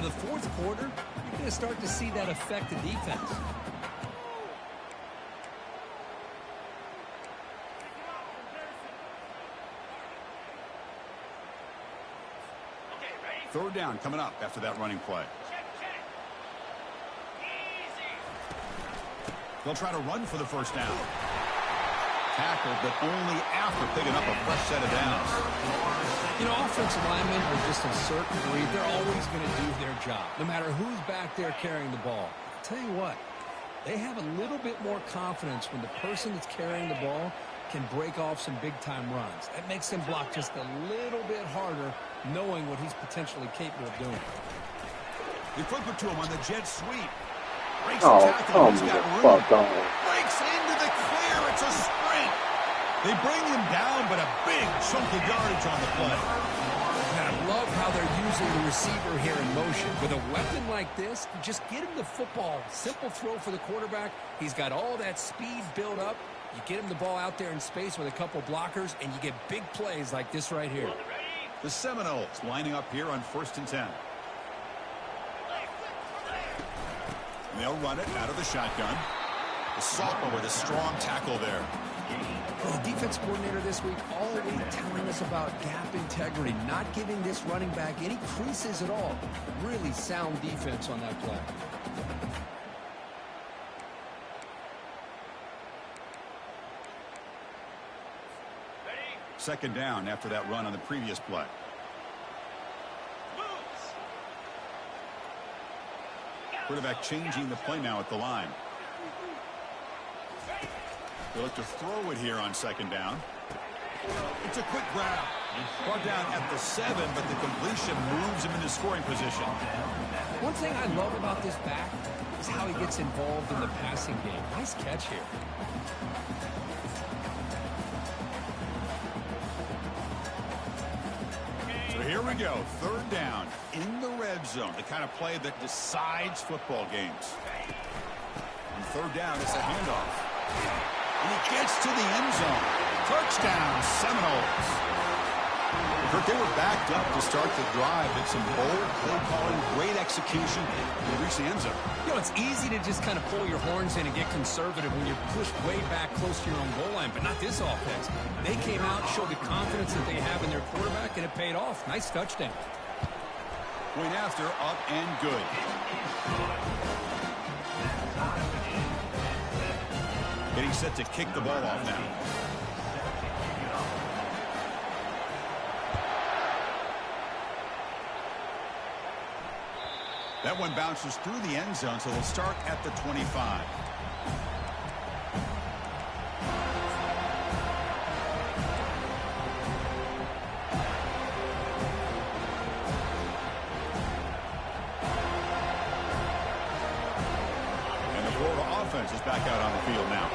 By the fourth quarter, you're going to start to see that affect the defense. Third down coming up after that running play. They'll try to run for the first down. Tackled, but only after picking up a fresh set of downs. You know, offensive linemen are just a certain breed. They're always going to do their job, no matter who's back there carrying the ball. I'll tell you what, they have a little bit more confidence when the person that's carrying the ball can break off some big-time runs. That makes them block just a little bit harder, knowing what he's potentially capable of doing. They flip it to him on the jet sweep. Breaks the tackle. He's got room. Breaks into the clear. It's a sprint. They bring him down, but a big chunk of yardage on the play. And I love how they're using the receiver here in motion. With a weapon like this, just get him the football. Simple throw for the quarterback. He's got all that speed built up. You get him the ball out there in space with a couple blockers, and you get big plays like this right here. The Seminoles lining up here on 1st and 10. They'll run it out of the shotgun. The sophomore with a strong tackle there. Well, the defense coordinator this week all week telling us about gap integrity, not giving this running back any creases at all. Really sound defense on that play. Second down after that run on the previous play. Quarterback changing the play now at the line. They look to throw it here on second down. It's a quick grab. Brought down at the 7, but the completion moves him into scoring position. One thing I love about this back is how he gets involved in the passing game. Nice catch here. Here we go, third down in the red zone, the kind of play that decides football games. And third down, it's a handoff. And he gets to the end zone. Touchdown, Seminoles. Kirk, they were backed up to start the drive. It's some bold play calling, great execution, and reach the end zone. You know, it's easy to just kind of pull your horns in and get conservative when you're pushed way back close to your own goal line, but not this offense. They came out, showed the confidence that they have in their quarterback, and it paid off. Nice touchdown. Point after, up and good. Getting set to kick the ball off now. That one bounces through the end zone, so they'll start at the 25. And the Florida offense is back out on the field now.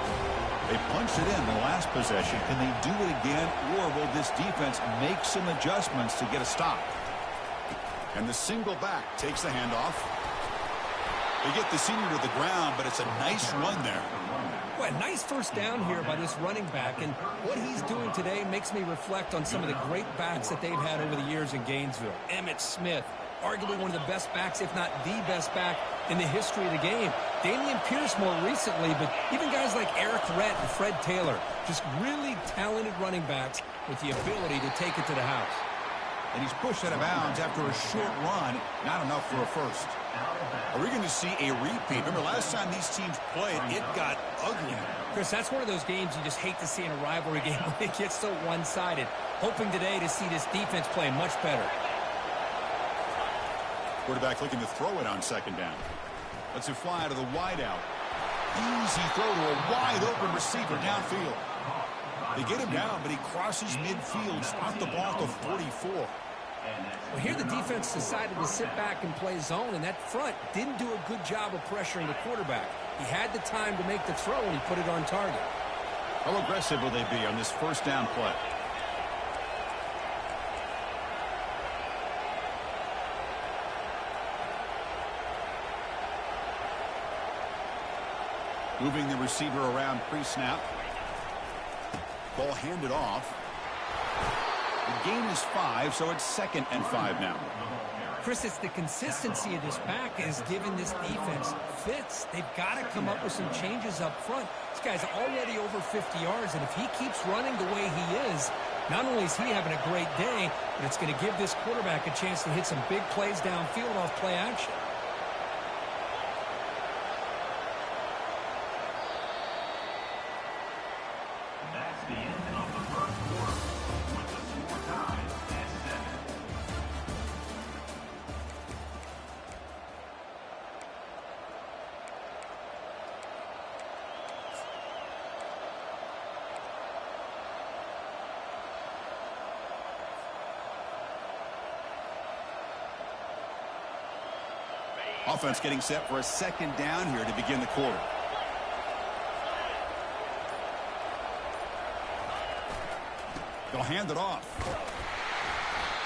They punched it in the last possession. Can they do it again, or will this defense make some adjustments to get a stop? And the single back takes the handoff. They get the senior to the ground, but it's a nice run there. Well, nice first down here by this running back, and what he's doing today makes me reflect on some of the great backs that they've had over the years in Gainesville. Emmitt Smith, arguably one of the best backs, if not the best back in the history of the game. Damian Pierce more recently, but even guys like Eric Rhett and Fred Taylor, just really talented running backs with the ability to take it to the house. And he's pushed out of bounds after a short run. Not enough for a first. Are we going to see a repeat? Remember, last time these teams played, it got ugly. Chris, that's one of those games you just hate to see in a rivalry game when it gets so one-sided. Hoping today to see this defense play much better. Quarterback looking to throw it on second down. Lets it fly to the wideout. Easy throw to a wide-open receiver downfield. They get him down, but he crosses midfield, spot the ball to 44. Well, here the defense decided to sit back and play zone, and that front didn't do a good job of pressuring the quarterback. He had the time to make the throw, and he put it on target. How aggressive will they be on this first down play? Moving the receiver around pre-snap. Ball handed off. The gain is 5, so it's 2nd and 5 now. Chris, it's the consistency of this back is giving this defense fits. They've got to come up with some changes up front. This guy's already over 50 yards, and if he keeps running the way he is, not only is he having a great day, but it's going to give this quarterback a chance to hit some big plays downfield off play action. Offense getting set for a second down here to begin the quarter. They'll hand it off.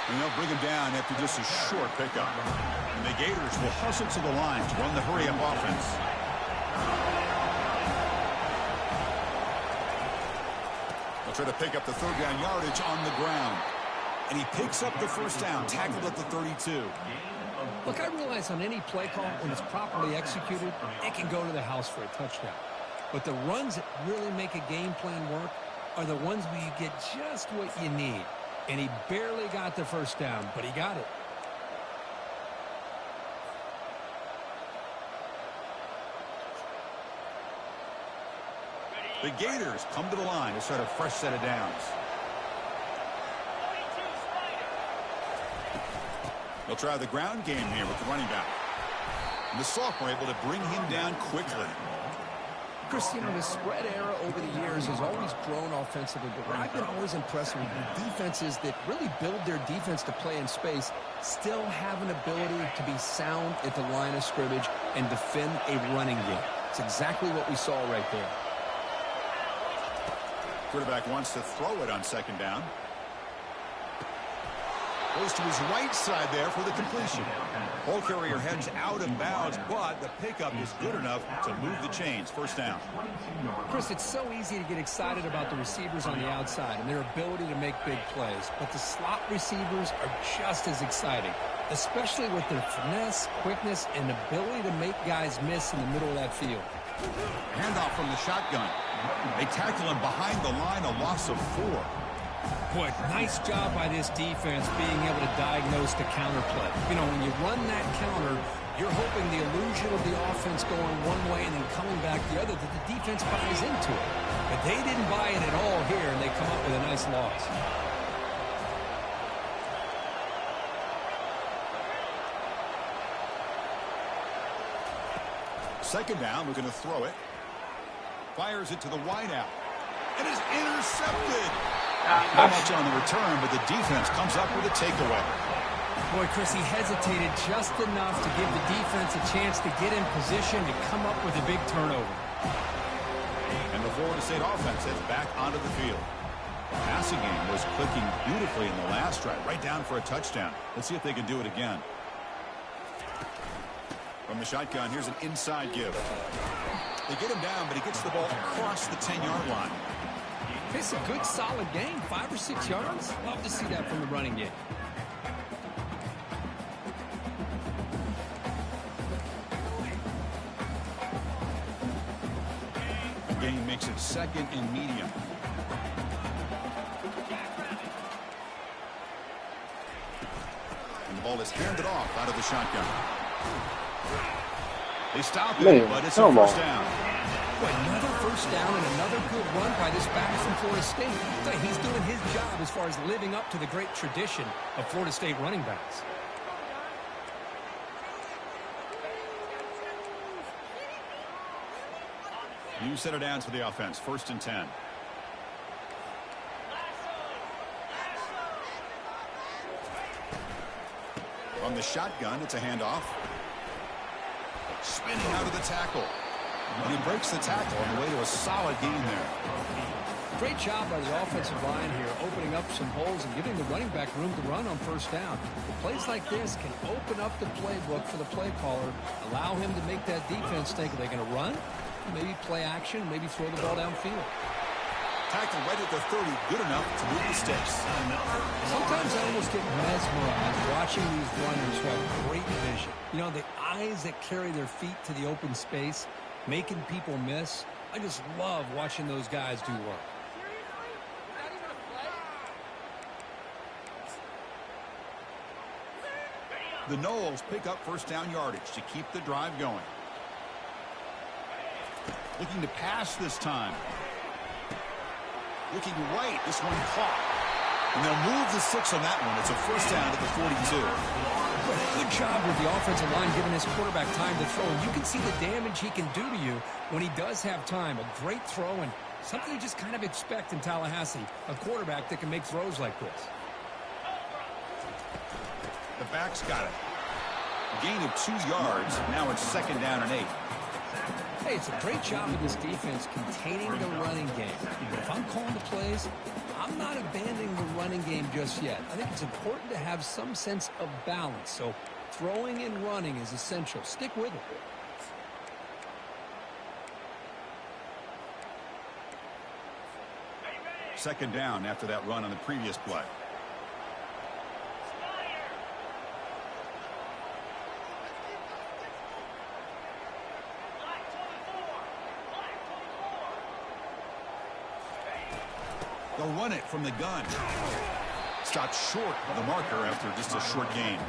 And they'll bring him down after just a short pickup. And the Gators will hustle to the line to run the hurry-up offense. They'll try to pick up the third down yardage on the ground. And he picks up the first down, tackled at the 32. Look, I realize on any play call, when it's properly executed, it can go to the house for a touchdown. But the runs that really make a game plan work are the ones where you get just what you need. And he barely got the first down, but he got it. The Gators come to the line to start a fresh set of downs. They'll try the ground game here with the running back. And the sophomore able to bring him down quickly. Chris, you know, the spread era over the years has always grown offensively, but what I've been always impressed with the defenses that really build their defense to play in space still have an ability to be sound at the line of scrimmage and defend a running game. It's exactly what we saw right there. Quarterback wants to throw it on second down. Goes to his right side there for the completion. Ball carrier heads out of bounds, but the pickup is good enough to move the chains. First down. Chris, it's so easy to get excited about the receivers on the outside and their ability to make big plays, but the slot receivers are just as exciting, especially with their finesse, quickness, and ability to make guys miss in the middle of that field. Handoff from the shotgun. They tackle him behind the line, a loss of 4. Boy, nice job by this defense being able to diagnose the counter play. You know, when you run that counter, you're hoping the illusion of the offense going one way and then coming back the other, that the defense buys into it. But they didn't buy it at all here, and they come up with a nice loss. Second down, we're going to throw it. Fires it to the wideout. It is intercepted. Not much on the return, but the defense comes up with a takeaway. Boy, Chris, he hesitated just enough to give the defense a chance to get in position to come up with a big turnover. And the Florida State offense is back onto the field. The passing game was clicking beautifully in the last drive, right down for a touchdown. Let's see if they can do it again. From the shotgun, here's an inside give. They get him down, but he gets the ball across the 10-yard line. It's a good, solid game. 5 or 6 yards. Love to see that from the running game. The game makes it second and medium. And the ball is handed off out of the shotgun. They stop it, but it's a first down. Boy, another first down and another good run by this back from Florida State. He's doing his job as far as living up to the great tradition of Florida State running backs. New set of downs for the offense. 1st and 10. From the shotgun, it's a handoff. Spinning out of the tackle. And he breaks the tackle on the way to a solid gain there. Great job by the offensive line here, opening up some holes and giving the running back room to run on first down. Plays like this can open up the playbook for the play caller, allow him to make that defense think, are they going to run? Maybe play action, maybe throw the ball downfield. Tackled right at the 30, good enough to move the sticks. Sometimes I almost get mesmerized watching these runners who have great vision. You know, the eyes that carry their feet to the open space, making people miss. I just love watching those guys do work. The Noles pick up first down yardage to keep the drive going. Looking to pass this time. Looking right, this one caught. And they'll move the 6 on that one. It's a first down at the 42. Good job with the offensive line giving his quarterback time to throw. And you can see the damage he can do to you when he does have time. A great throw and something you just kind of expect in Tallahassee. A quarterback that can make throws like this. The back's got it. A gain of 2 yards. Now it's second down and 8. Hey, it's a great job of this defense containing the running game. If I'm calling the plays, I'm not abandoning the running game just yet. I think it's important to have some sense of balance. So throwing and running is essential. Stick with it. Second down after that run on the previous play. They'll run it from the gun. Stopped short of the marker after just a short gain.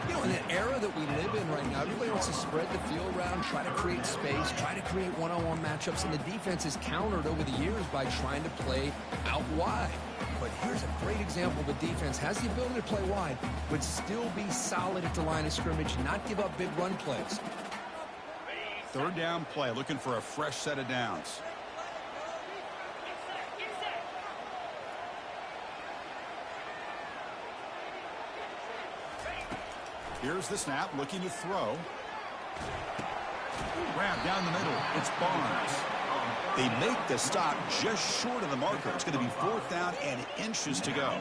You know, in the era that we live in right now, everybody wants to spread the field around, try to create space, try to create one-on-one matchups, and the defense is countered over the years by trying to play out wide. But here's a great example of a defense has the ability to play wide, but still be solid at the line of scrimmage, not give up big run plays. Third down play, looking for a fresh set of downs. Here's the snap, looking to throw. Grab down the middle. It's Barnes. They make the stop just short of the marker. It's going to be fourth down and inches to go.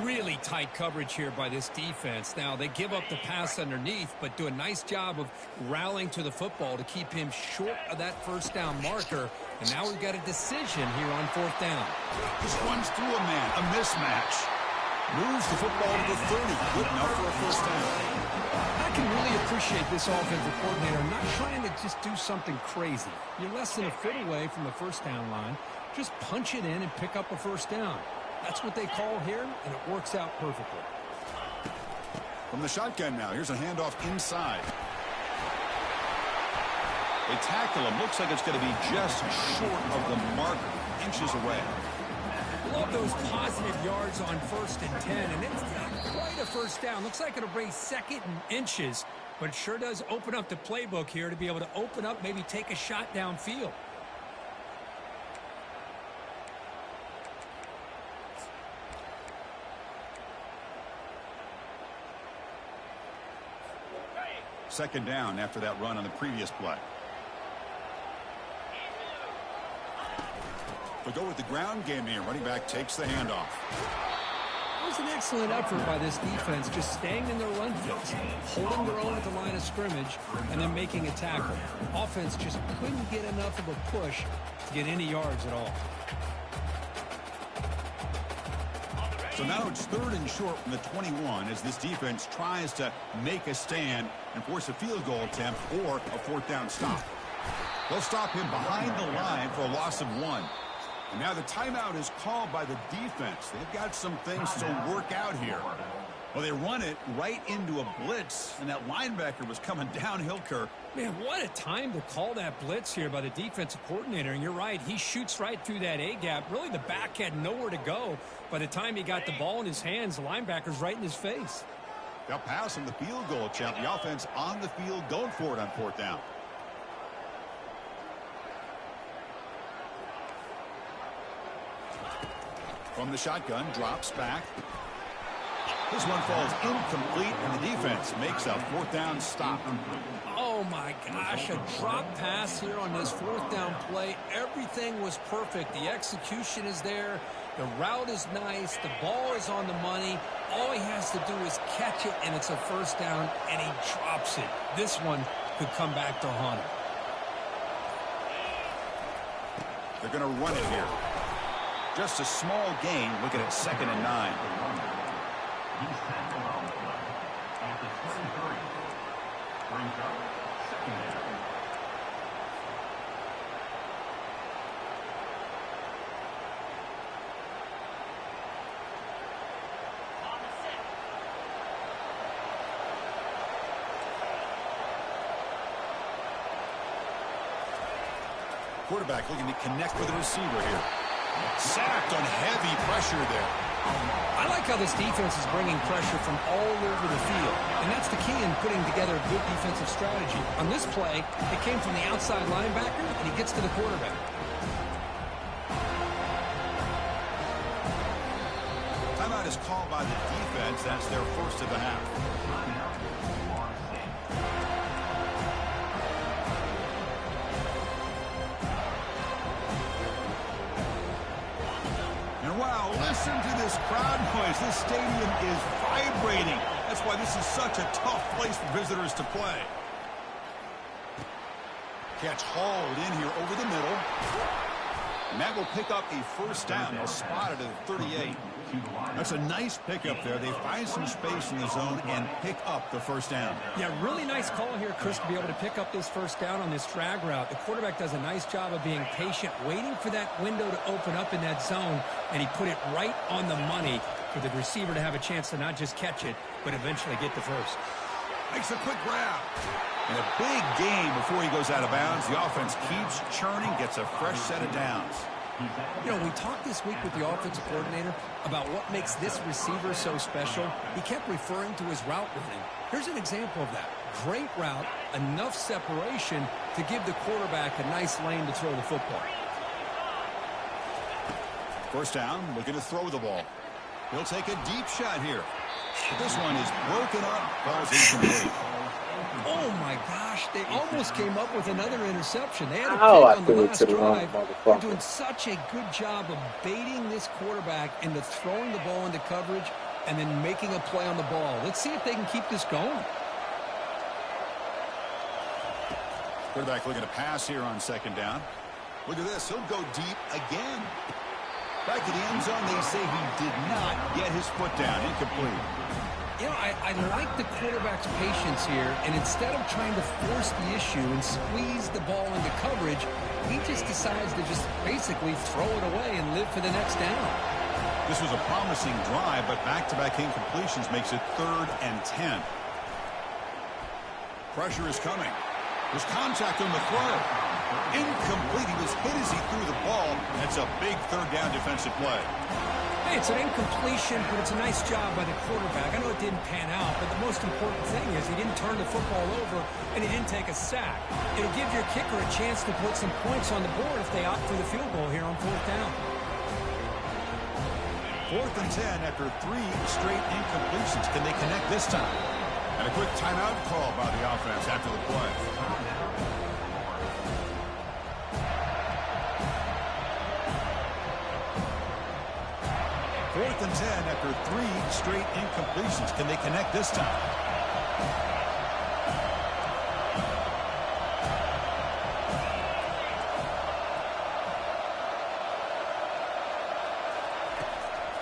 Really tight coverage here by this defense. Now, they give up the pass underneath, but do a nice job of rallying to the football to keep him short of that first down marker. And now we've got a decision here on fourth down. Just runs through a man, a mismatch. Moves the football to the 30. Good enough for a first down. I can really appreciate this offensive coordinator not trying to just do something crazy. You're less than a foot away from the first down line. Just punch it in and pick up a first down. That's what they call here, and it works out perfectly. From the shotgun now, here's a handoff inside. They tackle him. Looks like it's going to be just short of the marker, inches away. Love those positive yards on 1st and 10, and it's not quite a first down. Looks like it'll bring second and inches, but it sure does open up the playbook here to be able to open up, maybe take a shot downfield. Second down after that run on the previous play. We'll go with the ground game here. Running back takes the handoff. It was an excellent effort by this defense, just staying in their run fits, holding their own at the line of scrimmage, and then making a tackle. Offense just couldn't get enough of a push to get any yards at all. So now it's third and short from the 21 as this defense tries to make a stand and force a field goal attempt or a fourth down stop. They'll stop him behind the line for a loss of 1. And now the timeout is called by the defense. They've got some things to work out here. Well, they run it right into a blitz, and that linebacker was coming downhill, Kirk. Man, what a time to call that blitz here by the defensive coordinator. And you're right, he shoots right through that A-gap. Really, the back had nowhere to go. By the time he got the ball in his hands, the linebacker's right in his face. They'll pass on the field goal attempt. The offense on the field going for it on fourth down. From the shotgun, drops back. This one falls incomplete, and the defense makes a fourth down stop. Oh, my gosh, a drop pass here on this fourth down play. Everything was perfect. The execution is there. The route is nice. The ball is on the money. All he has to do is catch it, and it's a first down, and he drops it. This one could come back to haunt him. They're going to run it here. Just a small gain, looking at 2nd and 9. Quarterback looking to connect with the receiver here. Sacked on heavy pressure there. I like how this defense is bringing pressure from all over the field, and that's the key in putting together a good defensive strategy. On this play, it came from the outside linebacker, and he gets to the quarterback. Timeout is called by the defense. That's their first of the half. Wow, listen to this crowd noise. This stadium is vibrating. That's why this is such a tough place for visitors to play. Catch hauled in here over the middle. And that will pick up a first down. They'll spot it at 38. That's a nice pickup there. They find some space in the zone and pick up the first down. Yeah, really nice call here, Chris, to be able to pick up this first down on this drag route. The quarterback does a nice job of being patient, waiting for that window to open up in that zone, and he put it right on the money for the receiver to have a chance to not just catch it, but eventually get the first. Makes a quick grab. And a big gain before he goes out of bounds. The offense keeps churning, gets a fresh set of downs. You know, we talked this week with the offensive coordinator about what makes this receiver so special. He kept referring to his route running. Here's an example of that. Great route, enough separation to give the quarterback a nice lane to throw the football. First down, looking to throw the ball. He'll take a deep shot here. But this one is broken up, falls incomplete. Oh, my gosh. They almost came up with another interception. They had a pick on the last drive. They're doing such a good job of baiting this quarterback into throwing the ball into coverage and then making a play on the ball. Let's see if they can keep this going. Quarterback looking to pass here on 2nd down. Look at this. He'll go deep again. Back to the end zone, they say he did not get his foot down. Incomplete. You know, I like the quarterback's patience here, and instead of trying to force the issue and squeeze the ball into coverage, he just decides to just basically throw it away and live for the next down. This was a promising drive, but back-to-back incompletions makes it 3rd and 10. Pressure is coming. There's contact on the throw. Incomplete. He was hit as he threw the ball. That's a big 3rd down defensive play. Hey, it's an incompletion, but it's a nice job by the quarterback. I know it didn't pan out, but the most important thing is he didn't turn the football over and he didn't take a sack. It'll give your kicker a chance to put some points on the board if they opt for the field goal here on 4th down. 4th and 10 after 3 straight incompletions. Can they connect this time? And a quick timeout call by the offense after the play. Fourth and 10 after 3 straight incompletions. Can they connect this time?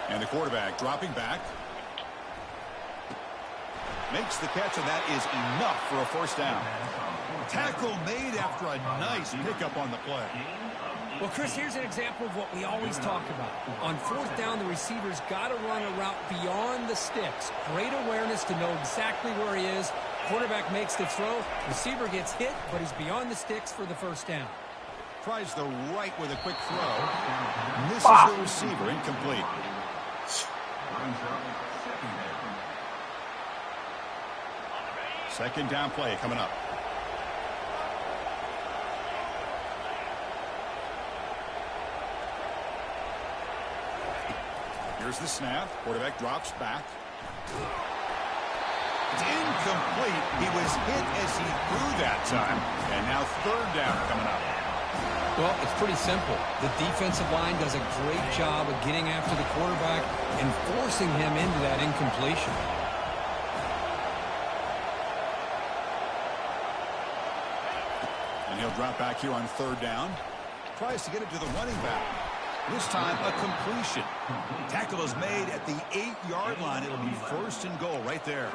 And the quarterback dropping back. Makes the catch, and that is enough for a first down. Tackle made after a nice pickup on the play. Well, Chris, here's an example of what we always talk about. On 4th down, the receiver's got to run a route beyond the sticks. Great awareness to know exactly where he is. Quarterback makes the throw. Receiver gets hit, but he's beyond the sticks for the first down. Tries the right with a quick throw. Misses the receiver. Incomplete. Second down play coming up. Here's the snap. Quarterback drops back. It's incomplete. He was hit as he threw that time. And now 3rd down coming up. Well, it's pretty simple. The defensive line does a great job of getting after the quarterback and forcing him into that incompletion. And he'll drop back here on 3rd down. tries to get it to the running back. This time, a completion. Tackle is made at the 8-yard line. It'll be 1st and goal right there.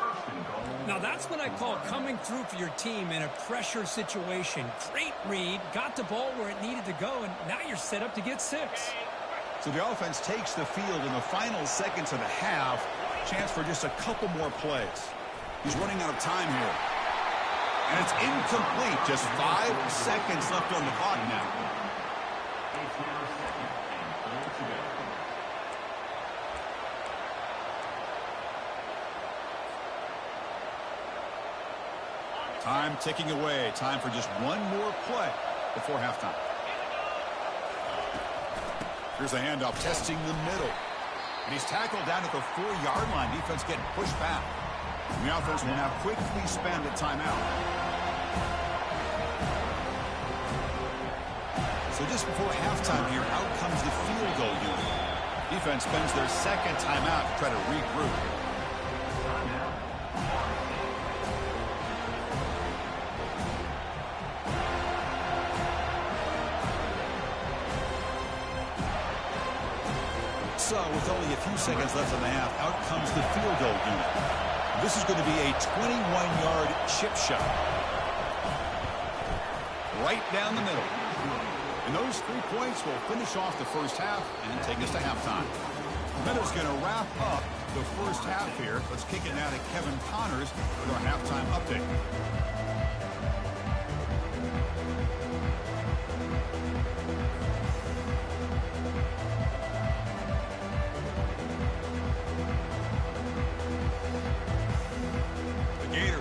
Now, that's what I call coming through for your team in a pressure situation. Great read, got the ball where it needed to go, and now you're set up to get 6. So the offense takes the field in the final seconds of the half. Chance for just a couple more plays. He's running out of time here. And it's incomplete. Just 5 seconds left on the clock now. Time ticking away. Time for just one more play before halftime. Here's a handoff, testing the middle. And he's tackled down at the 4-yard line. Defense getting pushed back. And the offense will now quickly spend a timeout. So just before halftime here, out comes the field goal unit. Defense spends their 2nd timeout to try to regroup. So, with only a few seconds left in the half, out comes the field goal unit. This is going to be a 21-yard chip shot. Right down the middle. And those 3 points will finish off the first half and take us to halftime. Meadows going to wrap up the first half here. Let's kick it now to Kevin Connors for our halftime update.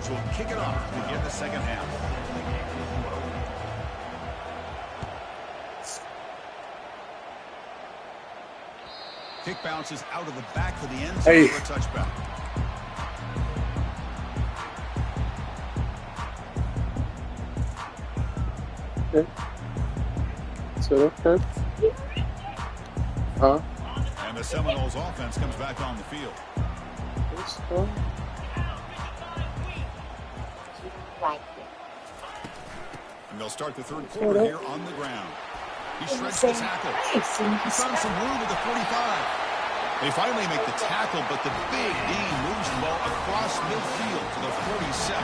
Will kick it off to begin the second half. Kick bounces out of the back of the end zone for a touchback. And the Seminoles offense comes back on the field. And they'll start the 3rd quarter here on the ground. He shreds the tackle. He found some room at the 45. They finally make the tackle, but the Big D moves the ball across midfield to the 47.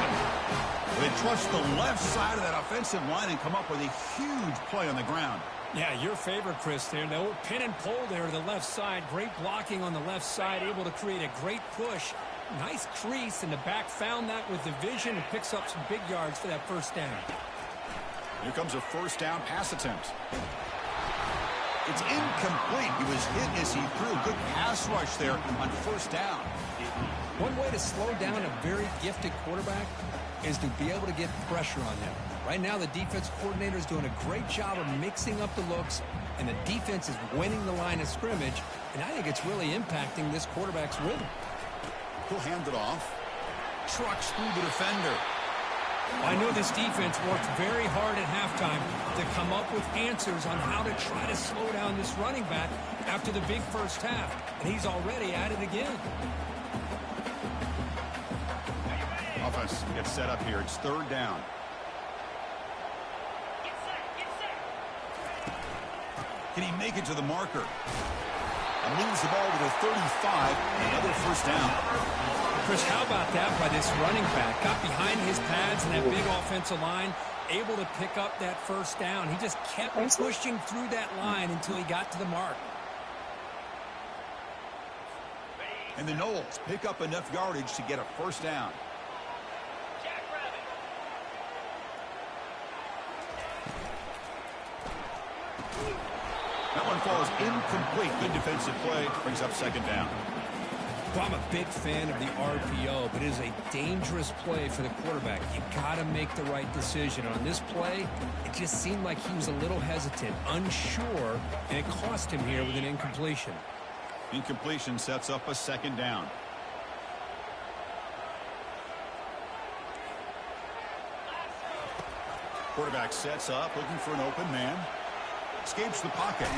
They trust the left side of that offensive line and come up with a huge play on the ground. Yeah, your favorite, Chris, there. The old pin and pull there to the left side. Great blocking on the left side, able to create a great push. Nice crease, and the back found that with the vision and picks up some big yards for that 1st down. Here comes a 1st down pass attempt. It's incomplete. He was hit as he threw. Good pass rush there on 1st down. One way to slow down a very gifted quarterback is to be able to get pressure on him. Right now, the defense coordinator is doing a great job of mixing up the looks, and the defense is winning the line of scrimmage, and I think it's really impacting this quarterback's rhythm. He'll hand it off. Trucks through the defender. I know this defense worked very hard at halftime to come up with answers on how to try to slow down this running back after the big first half, and he's already at it again. Offense gets set up here. It's 3rd down. Can he make it to the marker? And moves the ball to the 35. Another 1st down. Chris, how about that by this running back? Got behind his pads and that big offensive line, able to pick up that 1st down. He just kept pushing through that line until he got to the mark. And the Noles pick up enough yardage to get a 1st down. That one falls incomplete. Good defensive play. Brings up 2nd down. Well, I'm a big fan of the RPO, but it is a dangerous play for the quarterback. You got to make the right decision. On this play, it just seemed like he was a little hesitant, unsure, and it cost him here with an incompletion. Incompletion sets up a 2nd down. Quarterback sets up, looking for an open man. Escapes the pocket.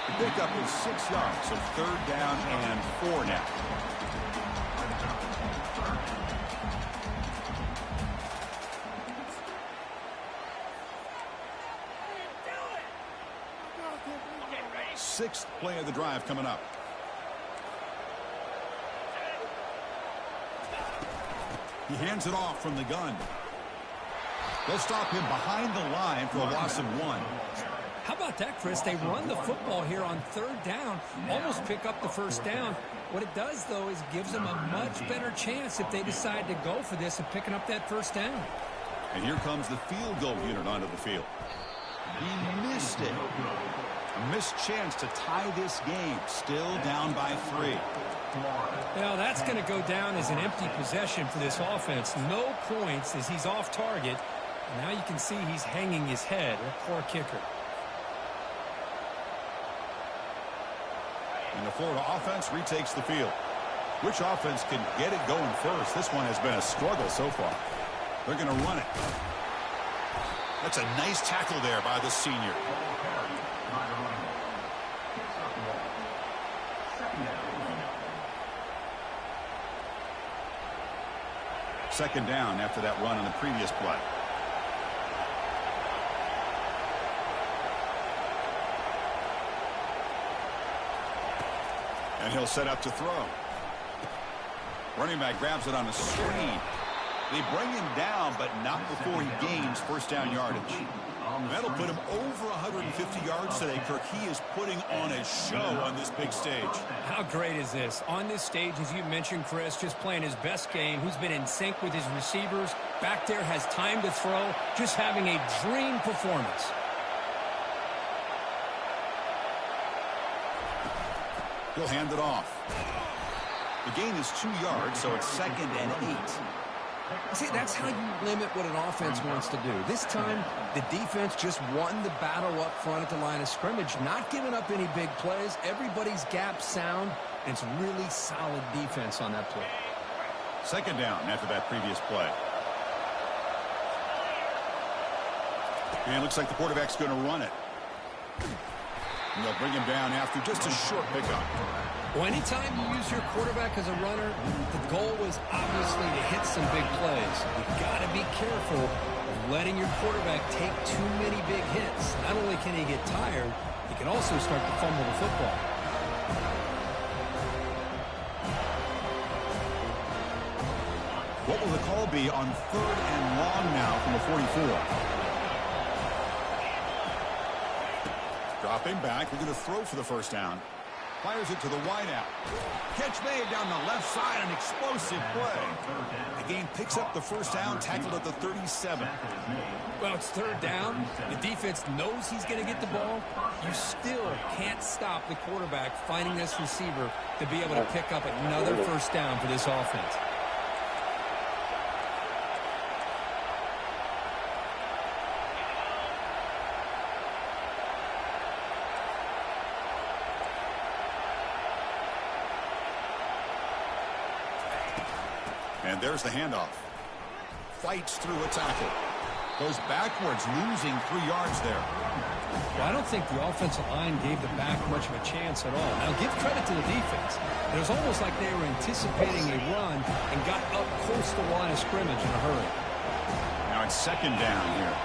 The pickup is 6 yards, so 3rd down and 4 now. sixth play of the drive coming up. He hands it off from the gun. They'll stop him behind the line for a loss of 1. How about that, Chris? They run the football here on third down, almost pick up the first down. What it does, though, is gives them a much better chance if they decide to go for this and picking up that first down. And here comes the field goal unit onto the field. He missed it. A missed chance to tie this game. Still down by 3. Well, that's going to go down as an empty possession for this offense. No points as he's off target. And now you can see he's hanging his head. A poor kicker. And the Florida offense retakes the field. Which offense can get it going first? This one has been a struggle so far. They're going to run it. That's a nice tackle there by the senior. Second down after that run on the previous play. And he'll set up to throw. Running back grabs it on a screen. They bring him down, but not before he gains first down yardage. That'll put him over 150 yards today, Kirk. He is putting on a show on this big stage. How great is this? On this stage, as you mentioned, Chris, just playing his best game. He's been in sync with his receivers. Back there, has time to throw. Just having a dream performance. He'll hand it off. The gain is 2 yards, so it's 2nd and 8. See, that's how you limit what an offense wants to do. This time, the defense just won the battle up front at the line of scrimmage, not giving up any big plays. Everybody's gap sound, and it's really solid defense on that play. Second down after that previous play. And it looks like the quarterback's going to run it. And they'll bring him down after just a short pickup. Well, anytime you use your quarterback as a runner, the goal is obviously to hit some big plays. You've got to be careful of letting your quarterback take too many big hits. Not only can he get tired, he can also start to fumble the football. What will the call be on 3rd and long now from the 44? Dropping back, we're going to throw for the first down. Fires it to the wideout. Catch made down the left side, an explosive play. The game picks up the first down, tackled at the 37. Well, it's third down. The defense knows he's going to get the ball. You still can't stop the quarterback finding this receiver to be able to pick up another first down for this offense. And there's the handoff. Fights through a tackle. Goes backwards, losing 3 yards there. Well, I don't think the offensive line gave the back much of a chance at all. Now, give credit to the defense. It was almost like they were anticipating a run and got up close to the line of scrimmage in a hurry. Now it's second down here.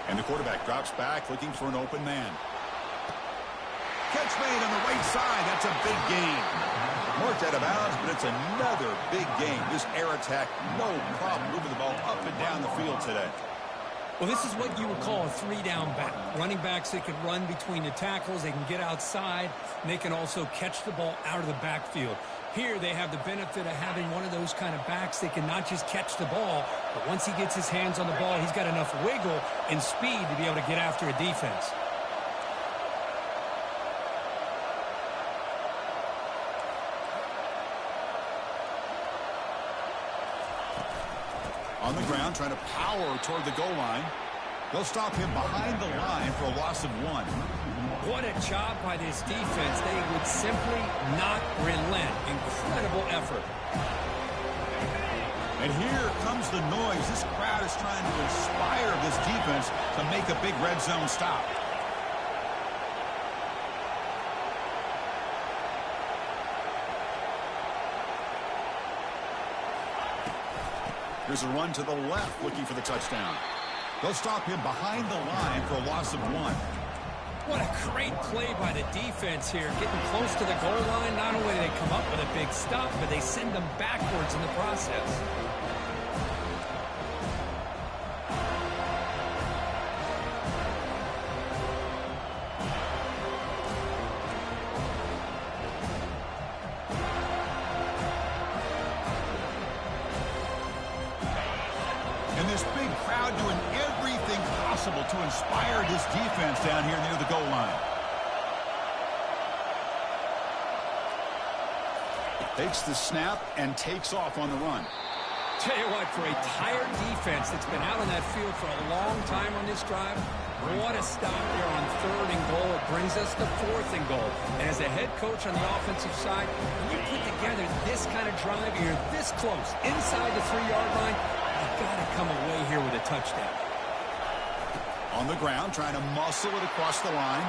And the quarterback drops back, looking for an open man. Catch made on the right side. That's a big gain. Marked out of bounds, but it's another big game. This air attack, no problem moving the ball up and down the field today. Well, this is what you would call a three-down back. Running backs, they can run between the tackles, they can get outside, and they can also catch the ball out of the backfield. Here, they have the benefit of having one of those kind of backs that can not just catch the ball, but once he gets his hands on the ball, he's got enough wiggle and speed to be able to get after a defense. On the ground, trying to power toward the goal line. They'll stop him behind the line for a loss of 1. What a job by this defense. They would simply not relent. Incredible effort. And here comes the noise. This crowd is trying to inspire this defense to make a big red zone stop. Here's a run to the left, looking for the touchdown. They'll stop him behind the line for a loss of 1. What a great play by the defense here. Getting close to the goal line, not only do they come up with a big stop, but they send them backwards in the process. And this big crowd doing everything possible to inspire this defense down here near the goal line. Takes the snap and takes off on the run. Tell you what, for a tired defense that's been out on that field for a long time on this drive, what a stop there on 3rd and goal. It brings us to 4th and goal. And as a head coach on the offensive side, when you put together this kind of drive, you're this close, inside the 3-yard line, you've got to come away here with a touchdown. On the ground, trying to muscle it across the line.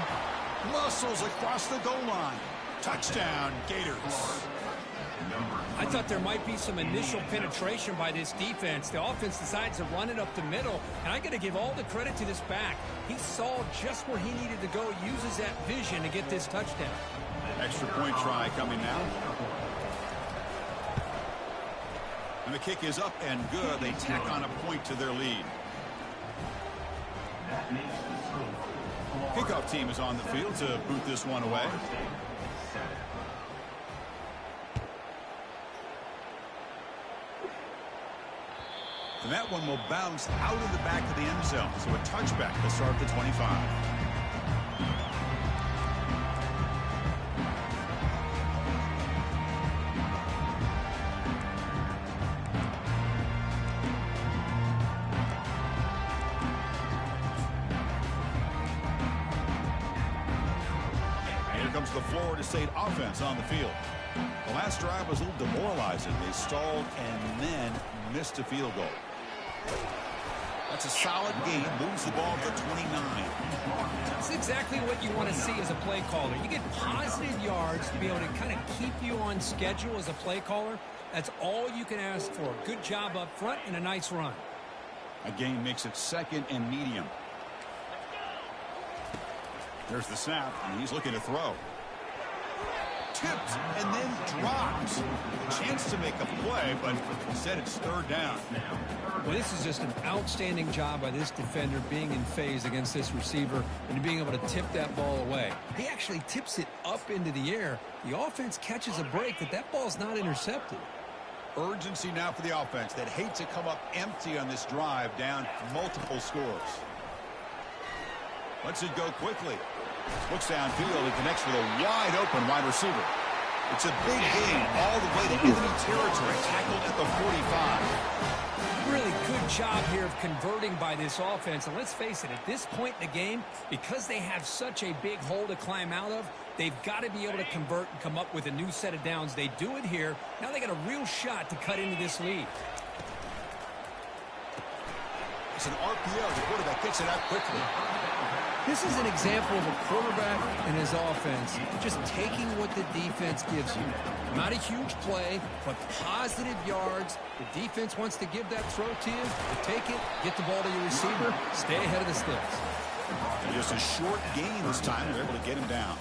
Muscles across the goal line. Touchdown, Gators. I thought there might be some initial penetration by this defense. The offense decides to run it up the middle, and I got to give all the credit to this back. He saw just where he needed to go, uses that vision to get this touchdown. Extra point try coming now. And the kick is up and good. They tack on a point to their lead. Kickoff team is on the field to boot this one away. And that one will bounce out of the back of the end zone. So a touchback to start the 25. Here comes the Florida State offense on the field. The last drive was a little demoralizing. They stalled and then missed a field goal. That's a solid gain. Moves the ball to 29. That's exactly what you want to see as a play caller. You get positive yards to be able to kind of keep you on schedule as a play caller. That's all you can ask for. Good job up front and a nice run. A gain makes it 2nd and medium. There's the snap, and he's looking to throw. Tipped and then dropped. Chance to make a play, but instead it's 3rd down. Well, this is just an outstanding job by this defender being in phase against this receiver and being able to tip that ball away. He actually tips it up into the air. The offense catches a break that ball's not intercepted. Urgency now for the offense that hates to come up empty on this drive, down multiple scores. Lets it go quickly. Looks downfield and connects with a wide-open wide receiver. It's a big gain all the way to enemy territory, tackled at the 45. Really good job here of converting by this offense. And let's face it, at this point in the game, because they have such a big hole to climb out of, they've got to be able to convert and come up with a new set of downs. They do it here. Now they got a real shot to cut into this lead. It's an RPO. The quarterback gets it out quickly. This is an example of a quarterback and his offense just taking what the defense gives you. Not a huge play, but positive yards. The defense wants to give that throw to you. You take it, get the ball to your receiver, stay ahead of the sticks. And just a short gain this time. They're able to get him down.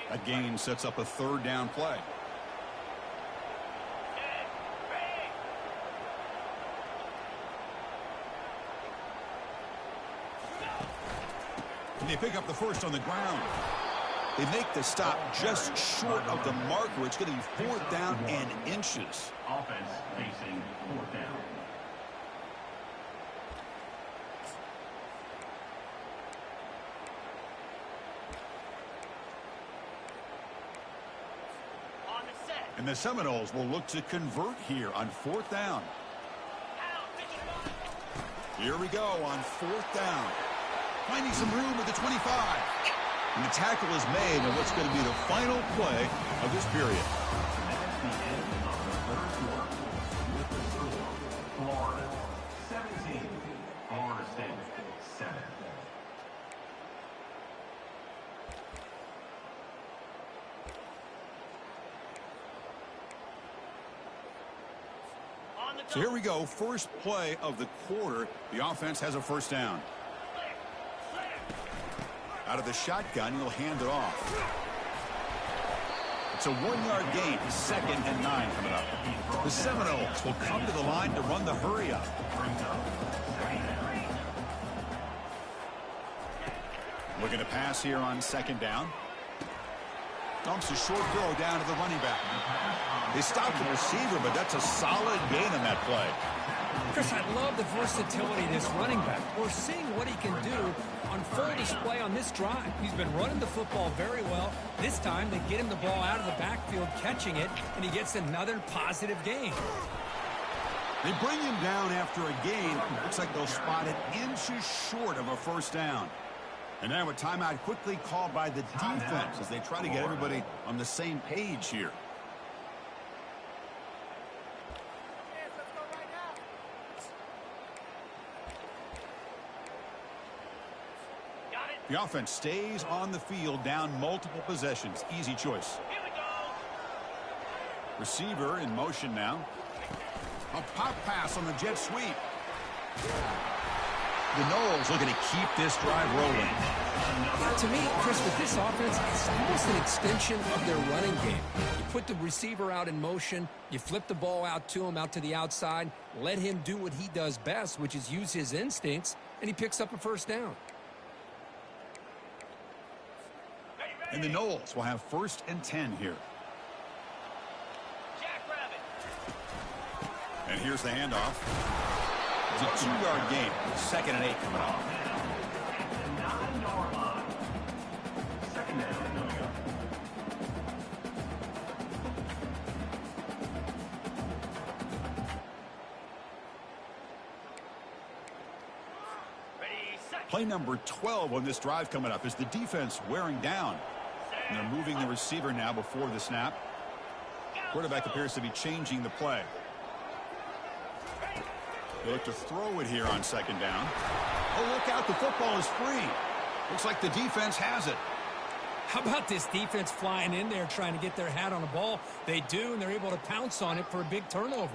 That gain sets up a 3rd down play. And they pick up the first on the ground. They make the stop just short of the marker. It's going to be 4th down and inches. Offense facing 4th down. And the Seminoles will look to convert here on 4th down. Here we go on 4th down. Finding some room at the 25. And the tackle is made on what's going to be the final play of this period. Florida 17, Florida State 7. So here we go. First play of the quarter. The offense has a first down. Out of the shotgun, he'll hand it off. It's a 1-yard gain. 2nd and 9 coming up. The Seminoles will come to the line to run the hurry up. Looking to pass here on 2nd down. Dumps a short throw down to the running back. They stopped the receiver, but that's a solid gain on that play. Chris, I love the versatility of this running back. We're seeing what he can do on full display on this drive. He's been running the football very well. This time, they get him the ball out of the backfield, catching it, and he gets another positive gain. They bring him down after a gain. Looks like they'll spot it inches short of a first down. And now a timeout quickly called by the defense as they try to get everybody on the same page here. The offense stays on the field, down multiple possessions. Easy choice. Here we go. Receiver in motion now. A pop pass on the jet sweep. The Noles looking to keep this drive rolling. Yeah, to me, Chris, with this offense, it's almost an extension of their running game. You put the receiver out in motion, you flip the ball out to him, out to the outside, let him do what he does best, which is use his instincts, and he picks up a first down. And the Noles will have 1st and 10 here. Jackrabbit. And here's the handoff. It's a 2-yard gain. 2nd and 8 coming off. Play number 12 on this drive coming up is the defense wearing down. And they're moving the receiver now before the snap. Quarterback appears to be changing the play. They look to throw it here on 2nd down. Oh, look out. The football is free. Looks like the defense has it. How about this defense flying in there trying to get their hat on the ball? They do, and they're able to pounce on it for a big turnover.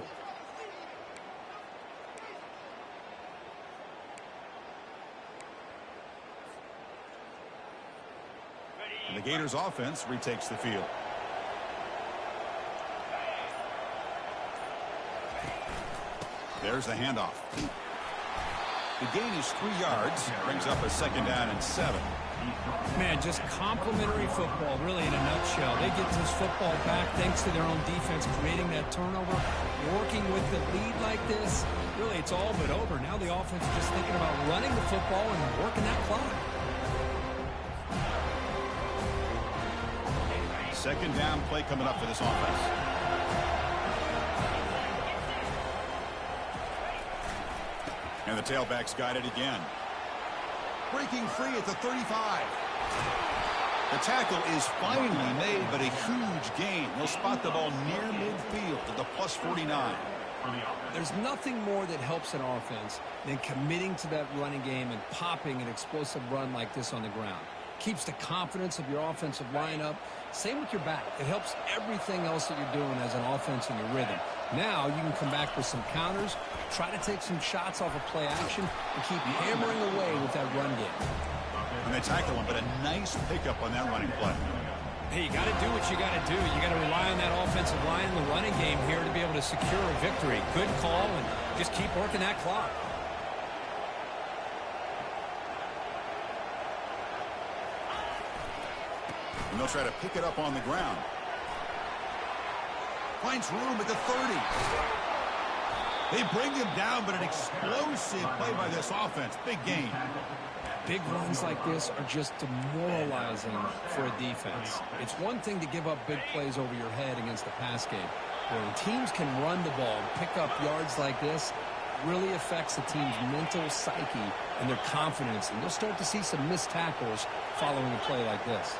And the Gators offense retakes the field. There's the handoff. The gain is 3 yards. Brings up a 2nd down and 7. Man, just complimentary football, really, in a nutshell. They get this football back thanks to their own defense, creating that turnover, working with the lead like this. Really, it's all but over. Now the offense is just thinking about running the football and working that clock. 2nd down play coming up for this offense. And the tailback's got it again. Breaking free at the 35. The tackle is finally made, but a huge gain. He'll spot the ball near midfield at the +49. There's nothing more that helps an offense than committing to that running game and popping an explosive run like this on the ground. Keeps the confidence of your offensive lineup. Same with your back. It helps everything else that you're doing as an offense in your rhythm. Now you can come back with some counters, try to take some shots off of play action, and keep hammering away with that run game. And they tackle him, but a nice pickup on that running play. Hey, you got to do what you got to do. You got to rely on that offensive line in the running game here to be able to secure a victory. Good call, and just keep working that clock. And they'll try to pick it up on the ground. Finds room at the 30. They bring him down, but an explosive play by this offense. Big gain. Big runs like this are just demoralizing for a defense. It's one thing to give up big plays over your head against the pass game. But when teams can run the ball and pick up yards like this, it really affects the team's mental psyche and their confidence. And you'll start to see some missed tackles following a play like this.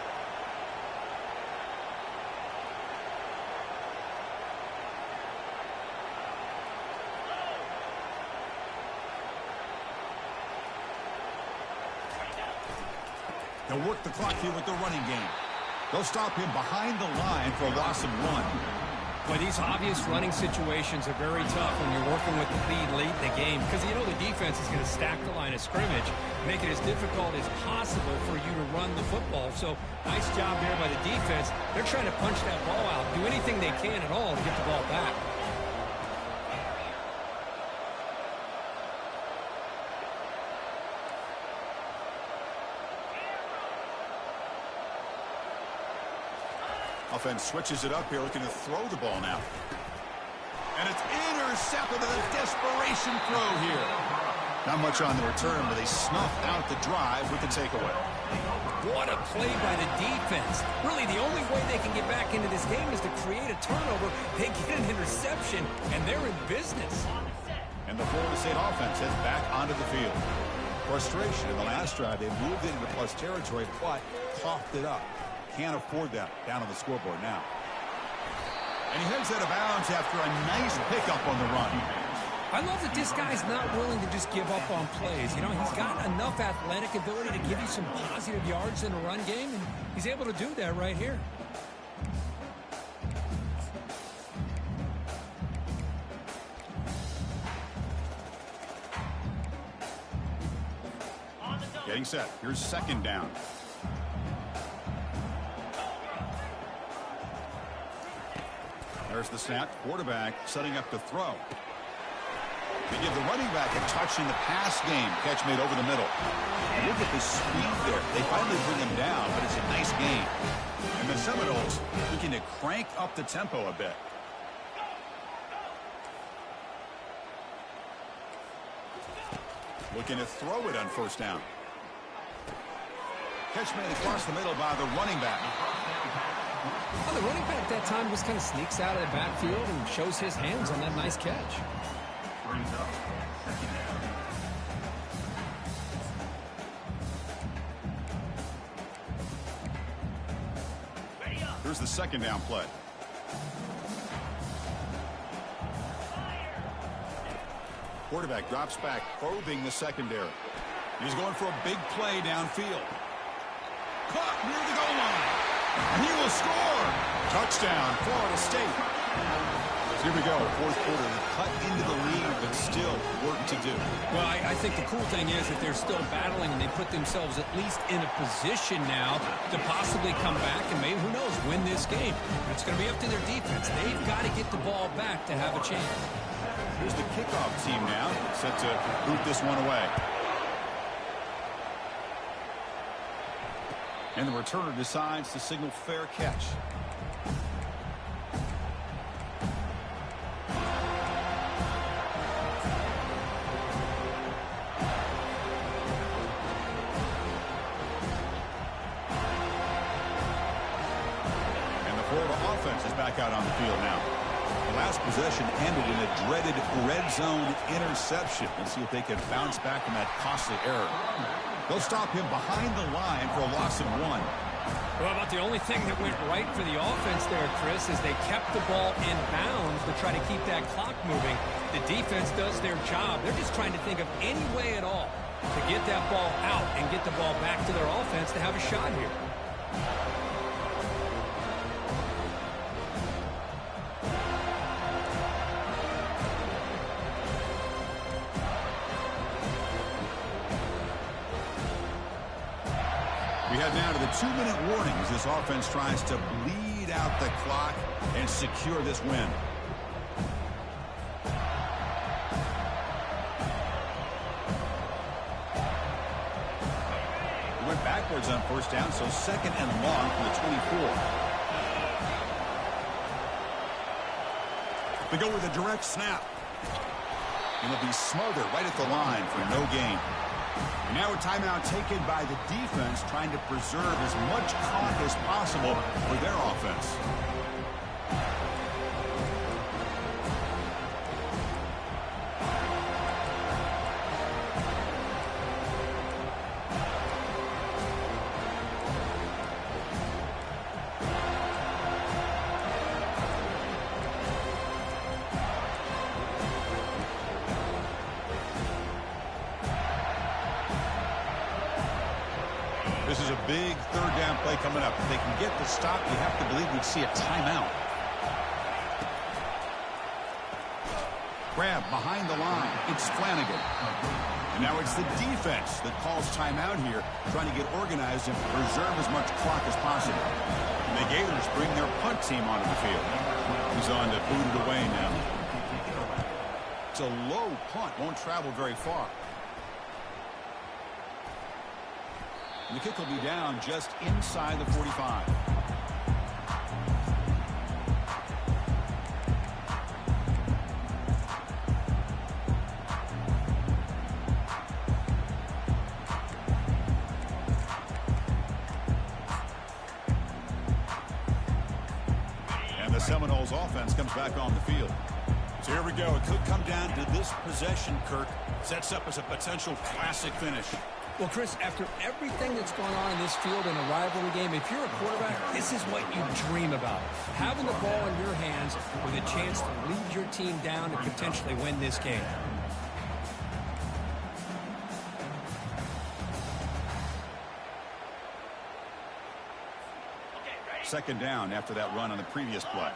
They'll work the clock here with the running game. They'll stop him behind the line for a loss of 1. Well, these obvious running situations are very tough when you're working with the lead late in the game because you know the defense is going to stack the line of scrimmage, make it as difficult as possible for you to run the football. So nice job there by the defense. They're trying to punch that ball out, do anything they can at all to get the ball back. Offense switches it up here, looking to throw the ball now. And it's intercepted with a desperation throw here. Not much on the return, but they snuff out the drive with the takeaway. What a play by the defense. Really, the only way they can get back into this game is to create a turnover. They get an interception, and they're in business. And the Florida State offense heads back onto the field. Frustration in the last drive. They moved into plus territory, but coughed it up. Can't afford that down on the scoreboard now. And he heads out of bounds after a nice pickup on the run. I love that this guy's not willing to just give up on plays. You know, he's got enough athletic ability to give you some positive yards in the run game, and he's able to do that right here. Getting set. Here's second down. There's the snap. Quarterback setting up to throw. They give the running back a touch in the pass game. Catch made over the middle. And look at the speed there. They finally bring him down, but it's a nice game. And the Seminoles looking to crank up the tempo a bit. Looking to throw it on first down. Catch made across the middle by the running back. Well, the running back that time just kind of sneaks out of the backfield and shows his hands on that nice catch. Brings up second down. Here's the second down play. Quarterback drops back, probing the secondary. He's going for a big play downfield. Caught near the goal line. And he will score. Touchdown, Florida State. Here we go, fourth quarter. They cut into the lead, but still work to do. Well, I think the cool thing is that they're still battling and they put themselves at least in a position now to possibly come back and maybe, who knows, win this game. It's going to be up to their defense. They've got to get the ball back to have a chance. Here's the kickoff team now, set to boot this one away. And the returner decides to signal fair catch. And the Florida offense is back out on the field now. The last possession ended in a dreaded red zone interception. Let's see if they can bounce back from that costly error. They'll stop him behind the line for a loss of 1. Well, about the only thing that went right for the offense there, Chris, is they kept the ball in bounds to try to keep that clock moving. The defense does their job. They're just trying to think of any way at all to get that ball out and get the ball back to their offense to have a shot here. We head now to the 2-minute warning as this offense tries to bleed out the clock and secure this win. We went backwards on first down, so second and long from the 24. They go with a direct snap. And it'll be smothered right at the line for no gain. And now a timeout taken by the defense, trying to preserve as much clock as possible for their offense. This is a big third down play coming up. If they can get the stop, you have to believe we'd see a timeout. Grab behind the line. It's Flanagan. And now it's the defense that calls timeout here, trying to get organized and preserve as much clock as possible. And the Gators bring their punt team onto the field. He's on to boot it away now. It's a low punt, won't travel very far. And the kick will be down just inside the 45. The Seminoles offense comes back on the field. So here we go. It could come down to this possession, Kirk. Sets up as a potential classic finish. Well, Chris, after everything that's going on in this field in a rivalry game, if you're a quarterback, this is what you dream about. Having the ball in your hands with a chance to lead your team down and potentially win this game. Second down after that run on the previous play.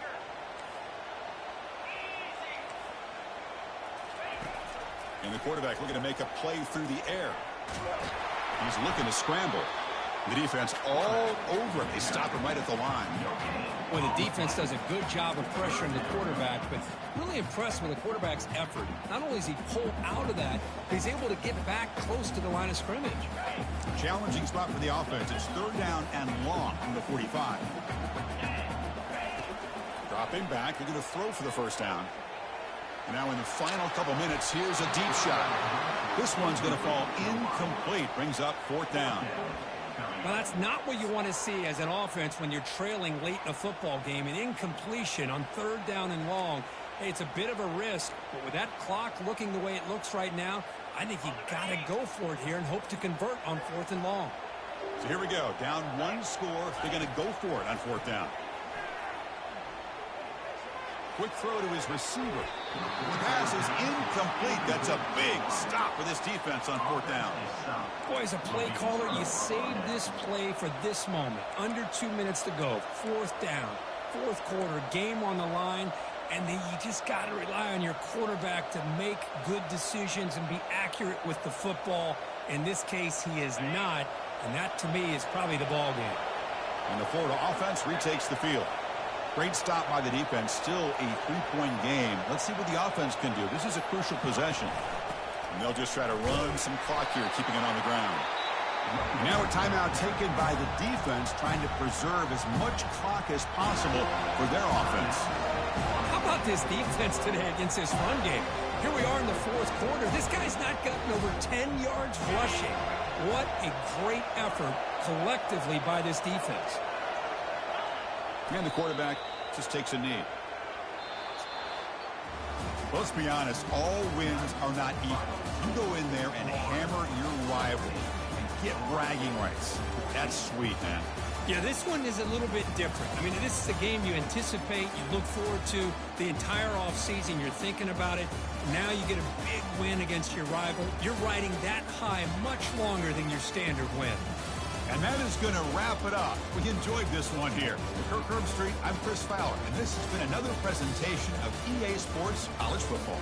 And the quarterback looking to make a play through the air. He's looking to scramble. The defense all over it. They stop him right at the line. Well, the defense does a good job of pressuring the quarterback, but really impressed with the quarterback's effort. Not only is he pulled out of that, but he's able to get back close to the line of scrimmage. Challenging spot for the offense. It's third down and long from the 45. Dropping back. They're going to throw for the first down. And now in the final couple minutes, here's a deep shot. This one's going to fall incomplete. Brings up fourth down. Well, that's not what you want to see as an offense when you're trailing late in a football game. An incompletion on third down and long. Hey, it's a bit of a risk, but with that clock looking the way it looks right now, I think you got to go for it here and hope to convert on fourth and long. So here we go. Down one score. They're going to go for it on fourth down. Quick throw to his receiver. The pass is incomplete. That's a big stop for this defense on fourth down. Boy, as a play caller, you saved this play for this moment. Under 2 minutes to go. Fourth down. Fourth quarter. Game on the line. And then you just got to rely on your quarterback to make good decisions and be accurate with the football. In this case, he is not. And that, to me, is probably the ball game. And the Florida offense retakes the field. Great stop by the defense. Still a three-point game. Let's see what the offense can do. This is a crucial possession. And they'll just try to run some clock here, keeping it on the ground. Now a timeout taken by the defense, trying to preserve as much clock as possible for their offense. How about this defense today against this run game? Here we are in the fourth quarter. This guy's not gotten over 10 yards rushing. What a great effort collectively by this defense. And the quarterback just takes a knee. Let's be honest, all wins are not equal. You go in there and hammer your rival and get bragging rights. That's sweet, man. Yeah, this one is a little bit different. I mean, this is a game you anticipate, you look forward to the entire offseason. You're thinking about it. Now you get a big win against your rival. You're riding that high much longer than your standard win. And that is going to wrap it up. We enjoyed this one here. Kirk Herbstreit, I'm Chris Fowler, and this has been another presentation of EA Sports College Football.